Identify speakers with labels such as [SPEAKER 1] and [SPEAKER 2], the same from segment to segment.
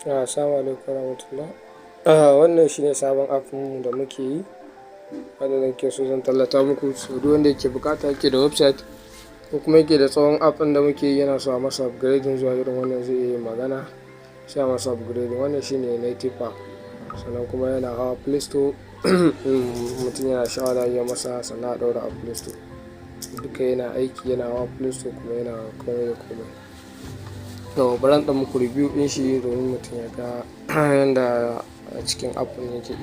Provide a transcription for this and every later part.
[SPEAKER 1] Assalamu alaikum warahmatullah. Wannan shine sabon app mu da muke yi, wanda nake so zan tallata muku. So duk wanda yake bukata, yake da website ko kuma yake da tsawon app ɗin da muke yi, yana so a masa upgrading zuwa irin wannan, zai iya magana sai a masa upgrading. Wannan shine native app, sannan kuma yana hawa Play Store. Mutum yana sha'awa ya masa, sannan a daura a Play Store. Duka yana aiki, yana hawa Play Store kuma yana komai da komai. To bari ɗan muku review ɗin shi domin mutum ya ga yanda a cikin app ɗin yake.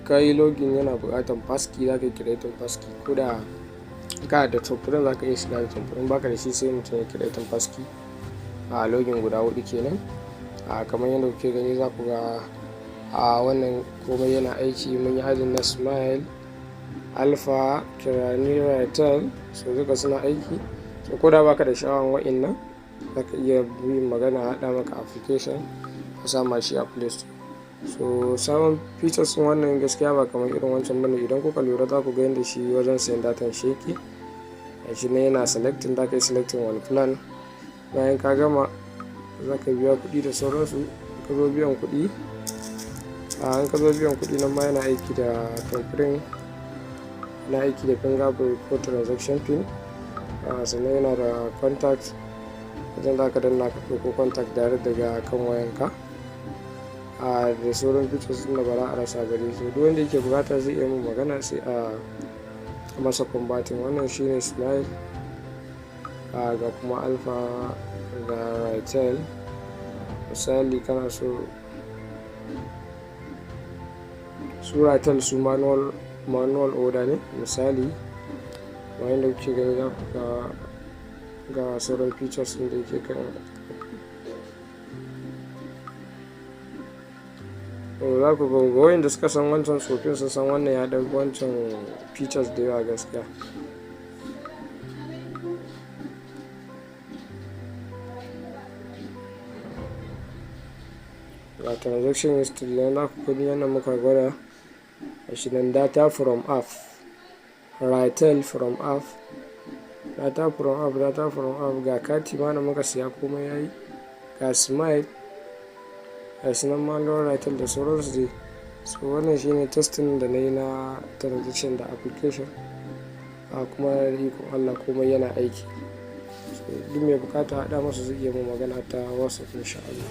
[SPEAKER 1] Kayi login, yana buƙatar passkey. Za ka create passkey, ko da ka da fingerprint za ka iya shiga da fingerprint. Baka da shi sai mutum ya create passkey. A login guda 4 kenan. Kamar yadda kuke gani, za ku ga wannan komai yana aiki. Mun yi adin na smile, alpha, kirani, retail, so duka suna aiki. So ko da baka da sha'awan wa'innan, za ka iya yin magana, haɗa maka application ka sama shi a Play Store. So sabon features ɗin wannan gaskiya ba kamar irin wancan bane. Idan kuka lura za ku ga yadda shi wajen sayan datan shi yake. Shi ne yana selecting, za ka yi selecting wani plan. Bayan ka gama, za ka biya kuɗi da sauransu. Ka zo biyan kuɗi, in ka zo biyan kuɗi nan ma yana aiki da fingerprint, yana aiki da fingerprint ko transaction pin. Sannan yana da contact, wajen za ka danna ka ɗauko contact direct daga kan wayanka. Da sauran features ɗin da ba za a rasa gare su. Duk wanda yake bukata zai iya mun magana sai a masa combating. Wannan shine smile, ga kuma alpha, ga retail. Misali kana so su retail su manual order ne. Misali bayan da kuke gani, za ku ga sauran features ɗin da yake kan. Za ku ga wayanda suka san wancan tsofin sun san wannan ya ɗauki wancan features da yawa gaskiya. Ga transaction history nan za ku gani yadda muka gwada. Shi nan data from app, retail from app, data from app, ga kati ma da muka siya komai yayi, ga smile, ga sinan manual retail da sauransu dai. So wannan shine testing da na yi na transaction da application. Kuma da ikon Allah komai yana aiki. So duk mai bukata haɗa masa zai iya mun magana ta WhatsApp insha Allah.